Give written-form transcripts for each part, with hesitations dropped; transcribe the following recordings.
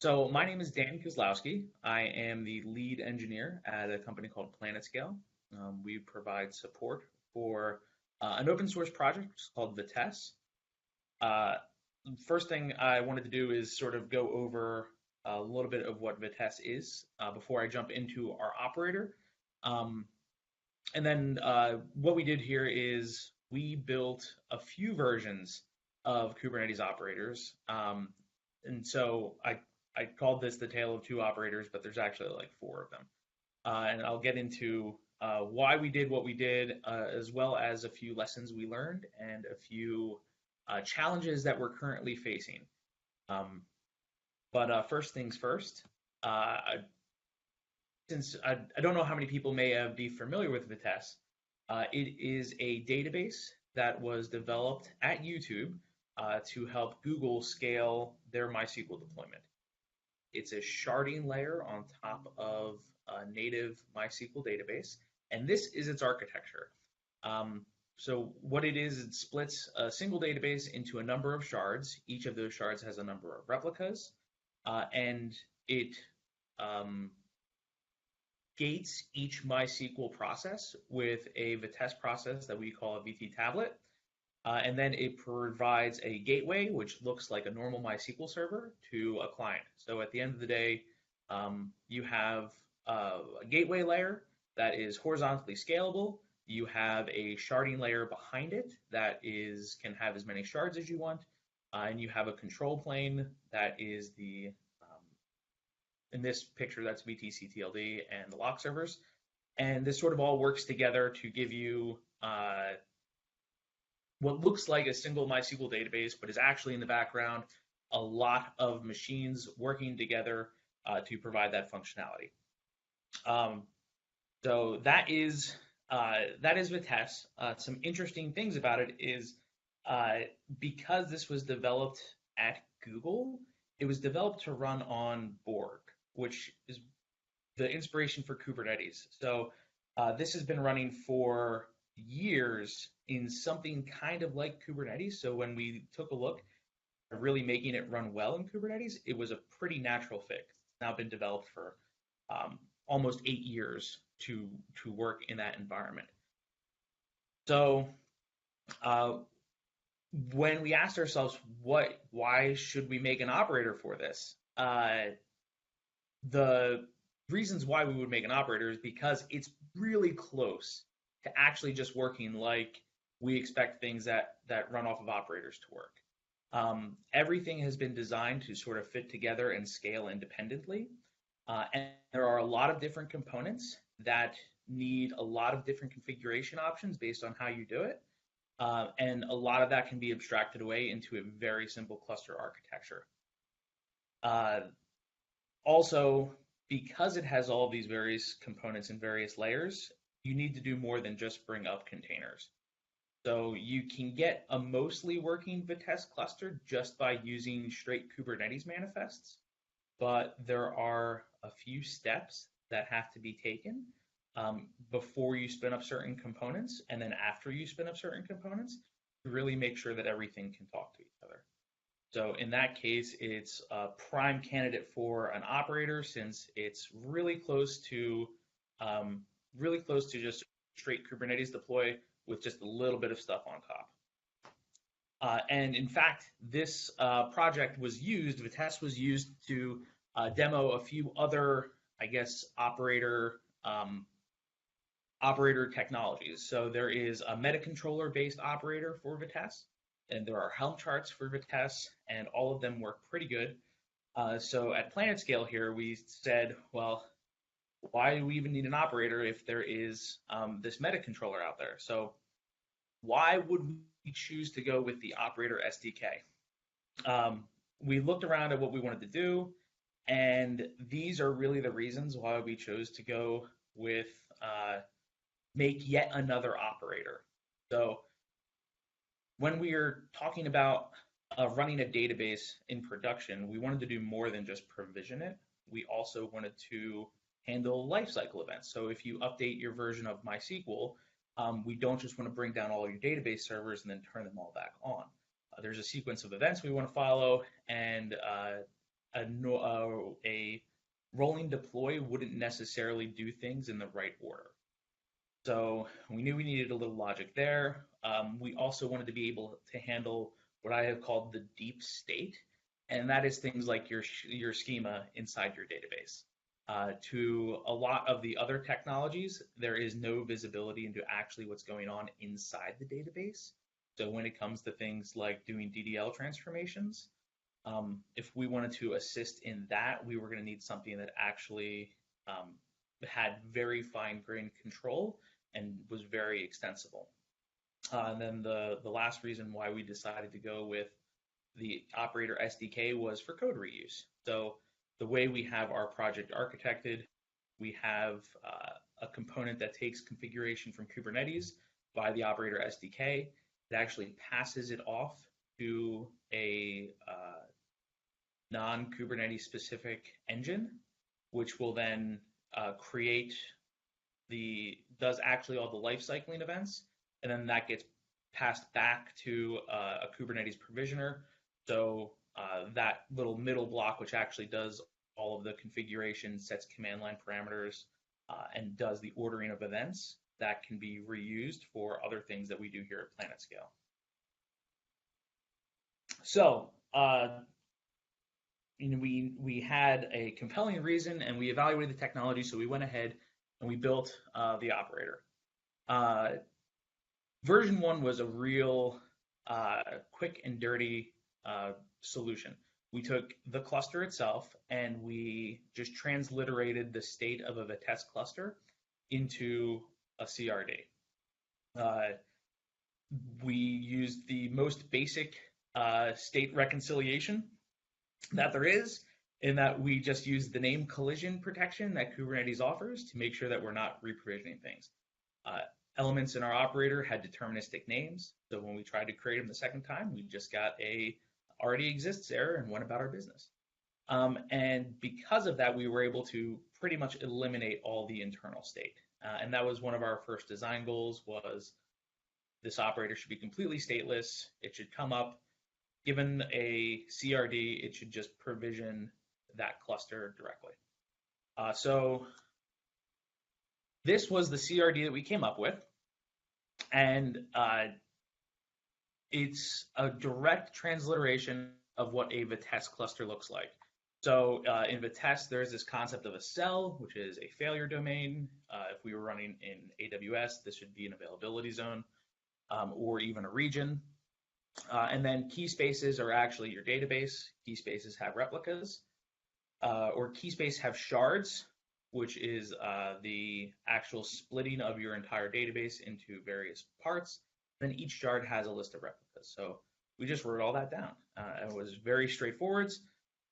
So my name is Dan Kozlowski. I am the lead engineer at a company called PlanetScale. We provide support for an open source project called Vitess. Uh, First thing I wanted to do is sort of go over a little bit of what Vitess is before I jump into our operator. Um, and then what we did here is we built a few versions of Kubernetes operators. And so I called this the tale of two operators, but there's actually like four of them. And I'll get into why we did what we did, as well as a few lessons we learned and a few challenges that we're currently facing. Um, but first things first, uh, since I don't know how many people may be familiar with Vitess, it is a database that was developed at YouTube to help Google scale their MySQL deployment. It's a sharding layer on top of a native MySQL database, and this is its architecture. So what it is, it splits a single database into a number of shards. Each of those shards has a number of replicas, and it um, gates each MySQL process with a Vitess process that we call a VT tablet. And then it provides a gateway, which looks like a normal MySQL server, to a client. So at the end of the day, you have a gateway layer that is horizontally scalable. You have a sharding layer behind it that can have as many shards as you want. And you have a control plane that is in this picture, that's VTCTLD and the lock servers. And this sort of all works together to give you what looks like a single MySQL database, but is actually in the background a lot of machines working together to provide that functionality. Um, so that is Vitess. Some interesting things about it is because this was developed at Google, it was developed to run on Borg, which is the inspiration for Kubernetes. So this has been running for years in something kind of like Kubernetes. So when we took a look at really making it run well in Kubernetes, it was a pretty natural fit. It's now been developed for almost 8 years to work in that environment. So uh, when we asked ourselves why should we make an operator for this, the reasons why we would make an operator is because it's really close to actually just working like we expect things that run off of operators to work. Everything has been designed to sort of fit together and scale independently. And there are a lot of different components that need a lot of different configuration options based on how you do it. And a lot of that can be abstracted away into a very simple cluster architecture. Uh, Also, because it has all these various components and various layers, you need to do more than just bring up containers. So you can get a mostly working Vitess cluster just by using straight Kubernetes manifests, but there are a few steps that have to be taken before you spin up certain components, and then after you spin up certain components, to really make sure that everything can talk to each other. So in that case, it's a prime candidate for an operator since it's really close to just straight Kubernetes deploy with just a little bit of stuff on top. And in fact, this project was used, Vitess was used to demo a few other, I guess, operator technologies. So there is a metacontroller based operator for Vitess, and there are Helm charts for Vitess, and all of them work pretty good. So at PlanetScale here, we said, well, why do we even need an operator if there is this metacontroller out there? So why would we choose to go with the operator SDK? We looked around at what we wanted to do, and these are really the reasons why we chose to go with make yet another operator. So when we are talking about running a database in production, we wanted to do more than just provision it. We also wanted to handle lifecycle events. So if you update your version of MySQL, we don't just want to bring down all your database servers and then turn them all back on. There's a sequence of events we want to follow, and a rolling deploy wouldn't necessarily do things in the right order. So we knew we needed a little logic there. We also wanted to be able to handle what I have called the deep state, and that is things like your schema inside your database. To a lot of the other technologies, there is no visibility into actually what's going on inside the database. So when it comes to things like doing DDL transformations, if we wanted to assist in that, we were going to need something that actually had very fine-grained control and was very extensible. And then the last reason why we decided to go with the operator SDK was for code reuse. So the way we have our project architected, we have a component that takes configuration from Kubernetes by the operator SDK. It actually passes it off to a non-Kubernetes specific engine, which will then does actually all the life cycling events, and then that gets passed back to a Kubernetes provisioner. So that little middle block, which actually does all of the configuration, sets command line parameters, and does the ordering of events, that can be reused for other things that we do here at PlanetScale. So we had a compelling reason, and we evaluated the technology, so we went ahead and we built the operator. Version 1 was a real quick and dirty solution. We took the cluster itself and we just transliterated the state of a Vitess cluster into a CRD. We used the most basic state reconciliation that there is, in that we just use the name collision protection that Kubernetes offers to make sure that we're not reprovisioning things. Elements in our operator had deterministic names, so when we tried to create them the second time, we just got a already exists error and went about our business. And because of that, we were able to pretty much eliminate all the internal state. And that was one of our first design goals, was this operator should be completely stateless. It should come up, given a CRD, it should just provision that cluster directly. So this was the CRD that we came up with, and it's a direct transliteration of what a Vitess cluster looks like. So in Vitess, there's this concept of a cell, which is a failure domain. If we were running in AWS, this should be an availability zone, or even a region. And then key spaces are actually your database. Key spaces have replicas, or key space have shards, which is the actual splitting of your entire database into various parts. Then each shard has a list of replicas. So we just wrote all that down. It was very straightforward.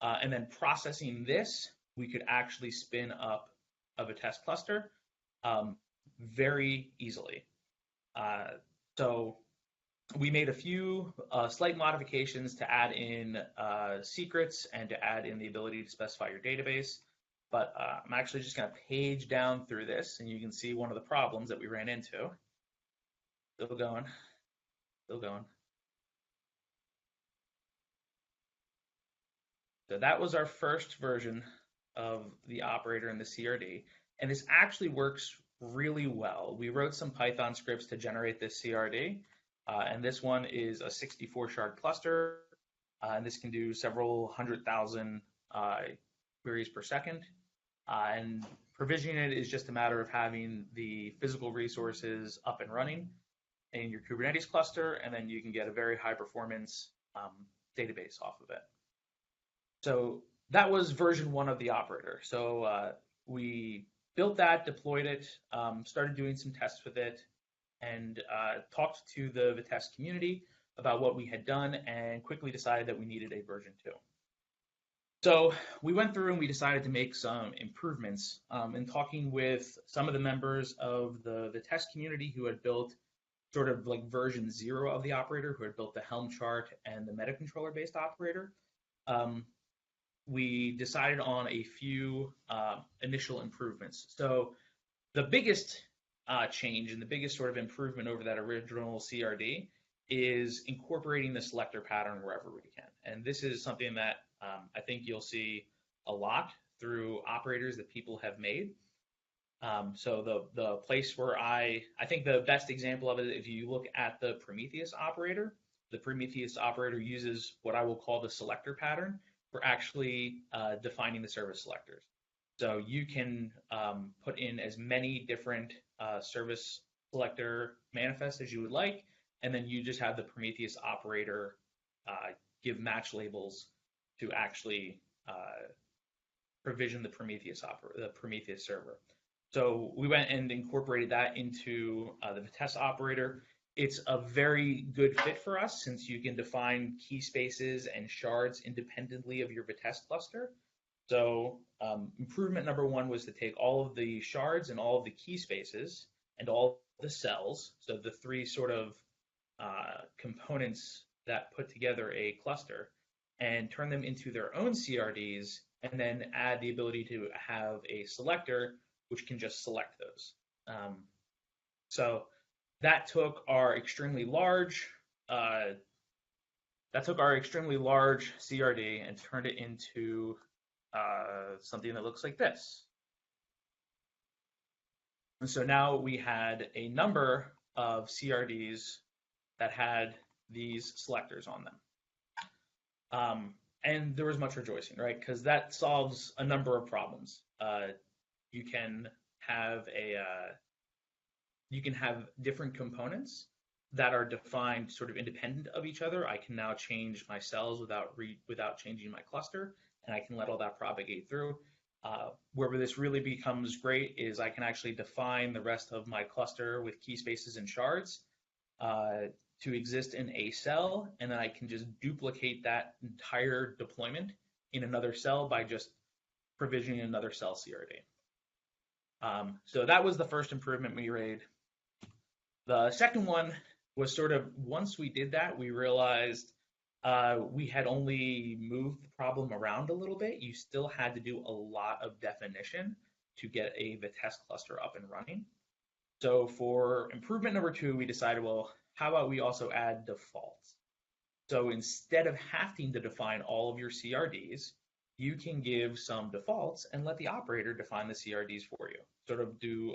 And then processing this, we could actually spin up a Vitess cluster very easily. So we made a few slight modifications to add in secrets and to add in the ability to specify your database. But I'm actually just going to page down through this, and you can see one of the problems that we ran into. Still going. So that was our first version of the operator in the CRD, and this actually works really well. We wrote some Python scripts to generate this CRD, and this one is a 64 shard cluster, and this can do several 100,000 queries per second. And provisioning it is just a matter of having the physical resources up and running in your Kubernetes cluster, and then you can get a very high performance database off of it. So that was version 1 of the operator. So we built that, deployed it, started doing some tests with it, and talked to the Vitess community about what we had done, and quickly decided that we needed a version 2. So we went through and we decided to make some improvements. In talking with some of the members of the Vitess community who had built sort of like version 0 of the operator, who had built the Helm chart and the metacontroller based operator, we decided on a few initial improvements. So the biggest change and the biggest sort of improvement over that original CRD is incorporating the selector pattern wherever we can. And this is something that I think you'll see a lot through operators that people have made. So the place where I think the best example of it, if you look at the Prometheus operator uses what I will call the selector pattern for actually defining the service selectors. So you can put in as many different service selector manifests as you would like, and then you just have the Prometheus operator give match labels to actually provision the Prometheus server. So we went and incorporated that into the Vitess operator. It's a very good fit for us since you can define key spaces and shards independently of your Vitess cluster. So improvement number one was to take all of the shards and all of the key spaces and all the cells, so the three sort of components that put together a cluster, and turn them into their own CRDs, and then add the ability to have a selector which can just select those. So that took our extremely large CRD and turned it into something that looks like this. And so now we had a number of CRDs that had these selectors on them. And there was much rejoicing, right? Because that solves a number of problems. You can have different components that are defined sort of independent of each other. I can now change my cells without changing my cluster, and I can let all that propagate through. Where this really becomes great is I can actually define the rest of my cluster with key spaces and shards to exist in a cell, and then I can just duplicate that entire deployment in another cell by just provisioning another cell CRD. So that was the first improvement we made. The second one was sort of, once we did that, we realized we had only moved the problem around a little bit. You still had to do a lot of definition to get a Vitess cluster up and running. So for improvement number two, we decided, well, how about we also add defaults? So instead of having to define all of your CRDs, you can give some defaults and let the operator define the CRDs for you. Sort of do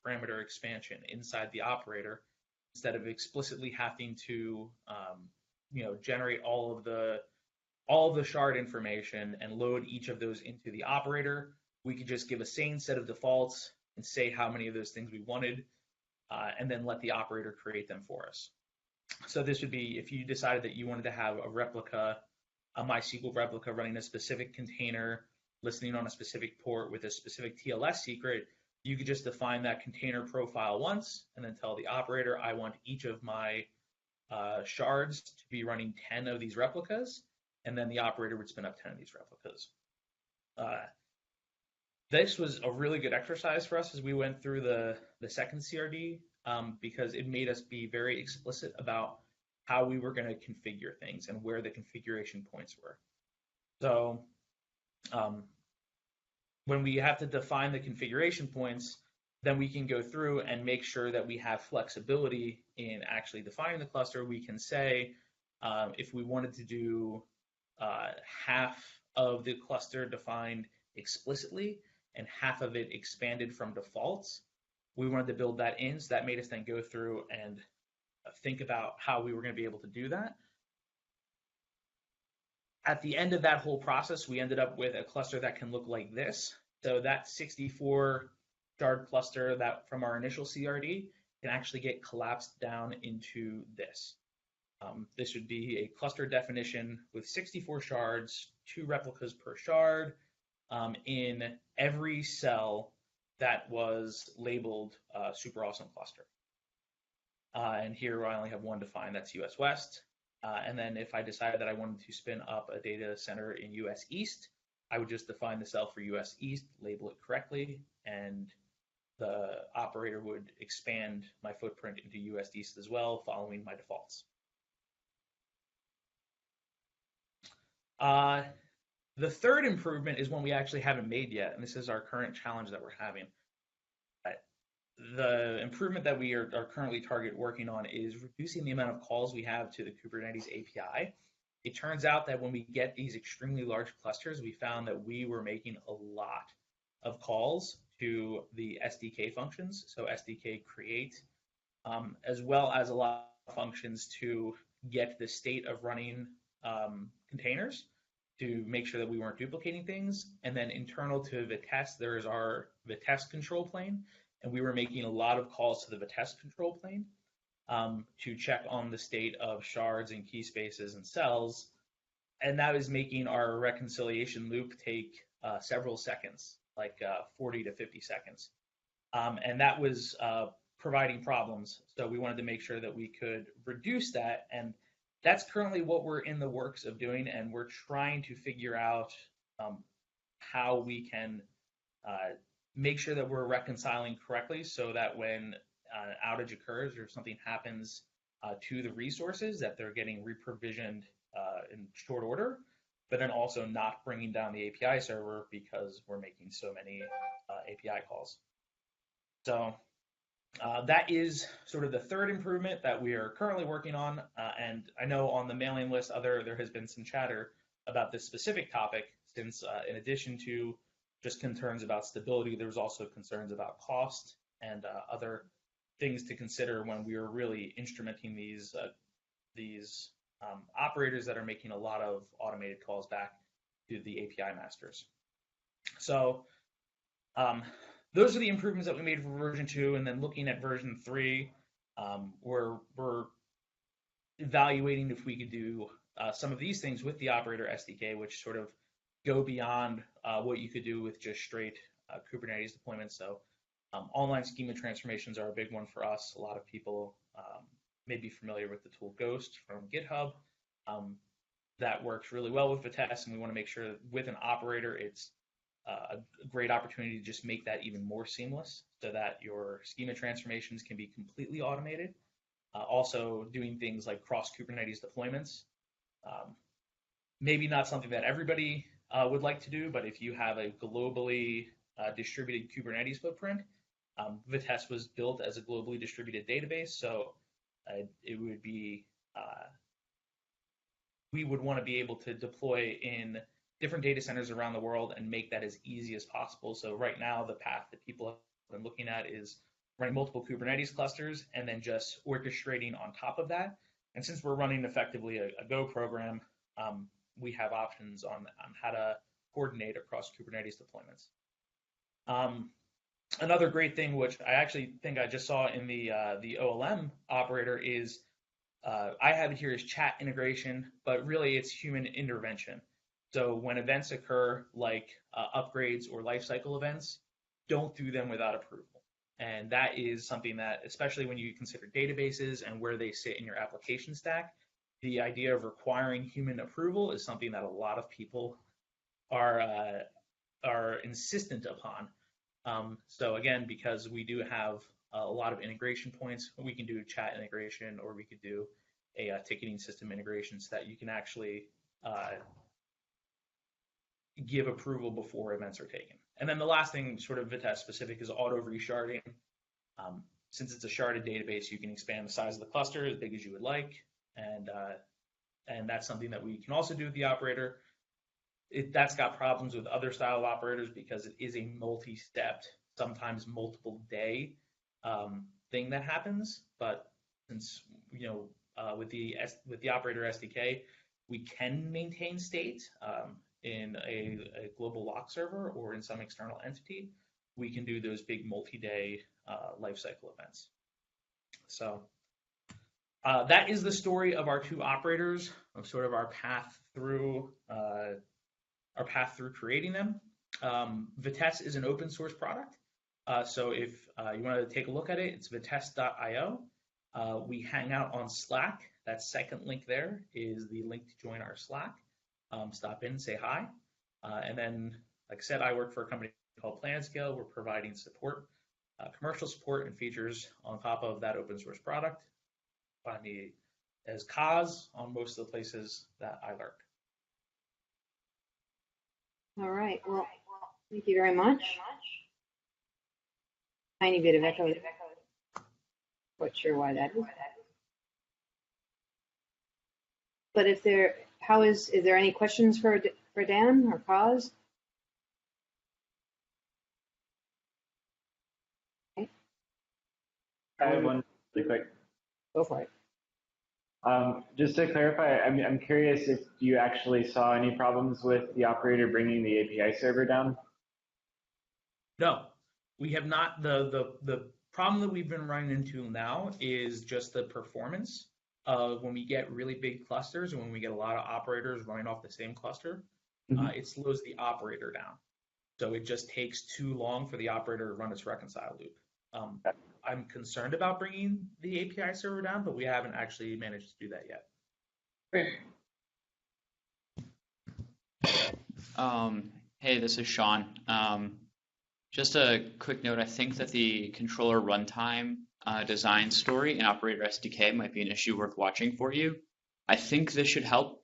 parameter expansion inside the operator instead of explicitly having to generate all of the shard information and load each of those into the operator. We could just give a sane set of defaults and say how many of those things we wanted, and then let the operator create them for us. So this would be if you decided that you wanted to have a replica, a MySQL replica running a specific container, listening on a specific port with a specific TLS secret, you could just define that container profile once and then tell the operator, I want each of my shards to be running 10 of these replicas, and then the operator would spin up 10 of these replicas. This was a really good exercise for us as we went through the second CRD because it made us be very explicit about how we were going to configure things and where the configuration points were. So when we have to define the configuration points, then we can go through and make sure that we have flexibility in actually defining the cluster. We can say if we wanted to do half of the cluster defined explicitly and half of it expanded from defaults, we wanted to build that in. So that made us then go through and think about how we were going to be able to do that. At the end of that whole process, we ended up with a cluster that can look like this. So that 64 shard cluster that from our initial CRD can actually get collapsed down into this. This would be a cluster definition with 64 shards, 2 replicas per shard, in every cell that was labeled super awesome cluster. And here I only have one defined, that's US West. And then if I decided that I wanted to spin up a data center in US East, I would just define the cell for US East, label it correctly, and the operator would expand my footprint into US East as well, following my defaults. The third improvement is one we actually haven't made yet, and this is our current challenge that we're having. The improvement that we are currently working on is reducing the amount of calls we have to the Kubernetes API It turns out that when we get these extremely large clusters, we found that we were making a lot of calls to the SDK functions, so SDK create, as well as a lot of functions to get the state of running containers to make sure that we weren't duplicating things. And then internal to Vitess, there's our Vitess control plane, and we were making a lot of calls to the Vitess control plane to check on the state of shards and key spaces and cells. And that is making our reconciliation loop take several seconds, like 40 to 50 seconds. And that was providing problems. So we wanted to make sure that we could reduce that. And that's currently what we're in the works of doing. And we're trying to figure out how we can make sure that we're reconciling correctly so that when an outage occurs or something happens to the resources, that they're getting reprovisioned in short order, but then also not bringing down the API server because we're making so many API calls. So that is sort of the third improvement that we are currently working on. And I know on the mailing list, there has been some chatter about this specific topic, since in addition to just concerns about stability, there was also concerns about cost and other things to consider when we were really instrumenting these operators that are making a lot of automated calls back to the API masters. So those are the improvements that we made for version 2, and then looking at version 3, we're evaluating if we could do some of these things with the operator SDK, which sort of go beyond what you could do with just straight Kubernetes deployments. So online schema transformations are a big one for us. A lot of people may be familiar with the tool Ghost from GitHub. That works really well with Vitess, and we want to make sure that with an operator, it's a great opportunity to just make that even more seamless so that your schema transformations can be completely automated. Also doing things like cross Kubernetes deployments. Maybe not something that everybody would like to do, but if you have a globally distributed Kubernetes footprint, Vitess was built as a globally distributed database, so it would be, we would want to be able to deploy in different data centers around the world and make that as easy as possible. So right now, the path that people have been looking at is running multiple Kubernetes clusters and then just orchestrating on top of that. And since we're running effectively a Go program, we have options on how to coordinate across Kubernetes deployments. Another great thing, which I actually think I just saw in the OLM operator, is I have it here as chat integration, but really it's human intervention. So when events occur, like upgrades or lifecycle events, don't do them without approval. And that is something that, especially when you consider databases and where they sit in your application stack, the idea of requiring human approval is something that a lot of people are insistent upon. So again, because we do have a lot of integration points, we can do chat integration, or we could do a ticketing system integration so that you can actually give approval before events are taken. And then the last thing, sort of Vitess specific, is auto resharding. Since it's a sharded database, you can expand the size of the cluster as big as you would like, and that's something that we can also do with the operator. That's got problems with other style of operators because it is a multi-stepped, sometimes multiple day thing that happens. But since with the operator SDK, we can maintain state in a global lock server or in some external entity. We can do those big multi-day lifecycle events. So that is the story of our two operators, of sort of our path through creating them. Vitess is an open source product. So if you want to take a look at it, it's vitess.io. We hang out on Slack. That second link there is the link to join our Slack. Stop in, say hi. And then, like I said, I work for a company called PlanetScale. We're providing support, commercial support and features on top of that open source product. Find me as Koz on most of the places that I lurk. All right. Well, thank you very much. Tiny bit of echo. Not sure why that is. But if there how is there any questions for Dan or Koz? Okay, I have one really quick. go for it. Just to clarify, I'm curious if you actually saw any problems with the operator bringing the API server down? No, we have not. The problem that we've been running into now is just the performance of when we get really big clusters and when we get a lot of operators running off the same cluster, it slows the operator down. So it just takes too long for the operator to run its reconcile loop. I'm concerned about bringing the API server down, but we haven't actually managed to do that yet. Great. Hey, this is Sean. Just a quick note, I think that the controller runtime design story in Operator SDK might be an issue worth watching for you. I think this should help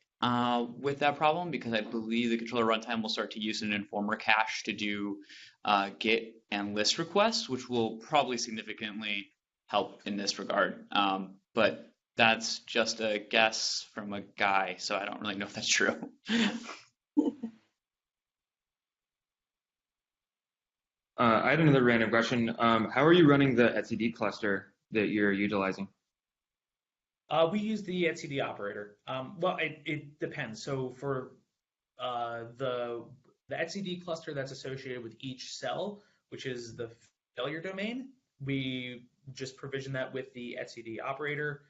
with that problem because I believe the controller runtime will start to use an informer cache to do GET and list requests, which will probably significantly help in this regard. But that's just a guess from a guy, so I don't really know if that's true. I had another random question. How are you running the etcd cluster that you're utilizing? We use the etcd operator. Well, it depends. So for the etcd cluster that's associated with each cell, which is the failure domain, we just provision that with the etcd operator.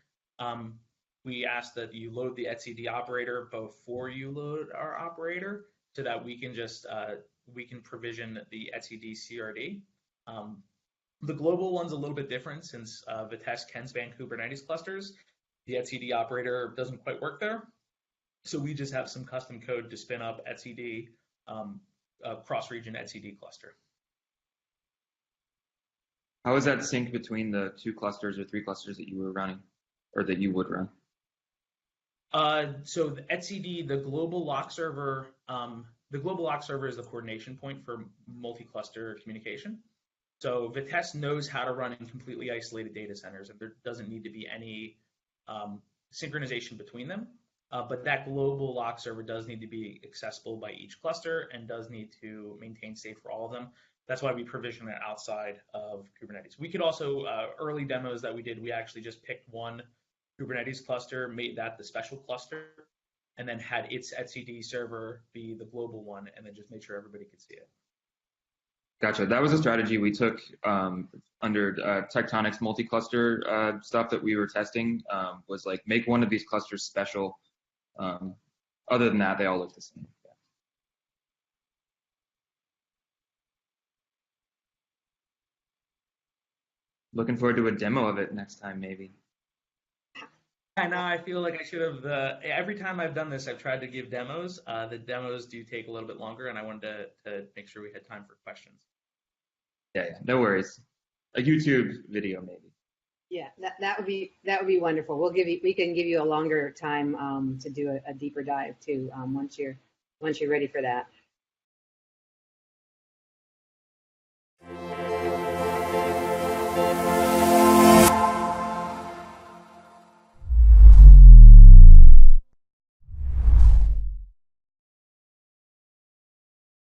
We ask that you load the etcd operator before you load our operator so that we can just we can provision the etcd CRD. The global one's a little bit different since Vitess can span Kubernetes clusters. The etcd operator doesn't quite work there. So we just have some custom code to spin up etcd, cross-region etcd cluster. How is that synced between the 2 clusters or 3 clusters that you were running, or that you would run? So the etcd, the global lock server is the coordination point for multi-cluster communication. So Vitess knows how to run in completely isolated data centers, and there doesn't need to be any synchronization between them. But that global lock server does need to be accessible by each cluster and does need to maintain state for all of them. That's why we provision it outside of Kubernetes. We could also, early demos that we did, we actually just picked one Kubernetes cluster, made that the special cluster, and then had its etcd server be the global one, and then just made sure everybody could see it. Gotcha. That was a strategy we took under Tectonic's multi-cluster stuff that we were testing, was like make one of these clusters special. Other than that, they all look the same. Yeah. Looking forward to a demo of it next time, maybe. I know. I feel like I should have. Every time I've done this, I've tried to give demos. The demos do take a little bit longer, and I wanted to make sure we had time for questions. Yeah, no worries. A YouTube video, maybe. Yeah, that would be wonderful. We can give you a longer time to do a deeper dive too once you're ready for that.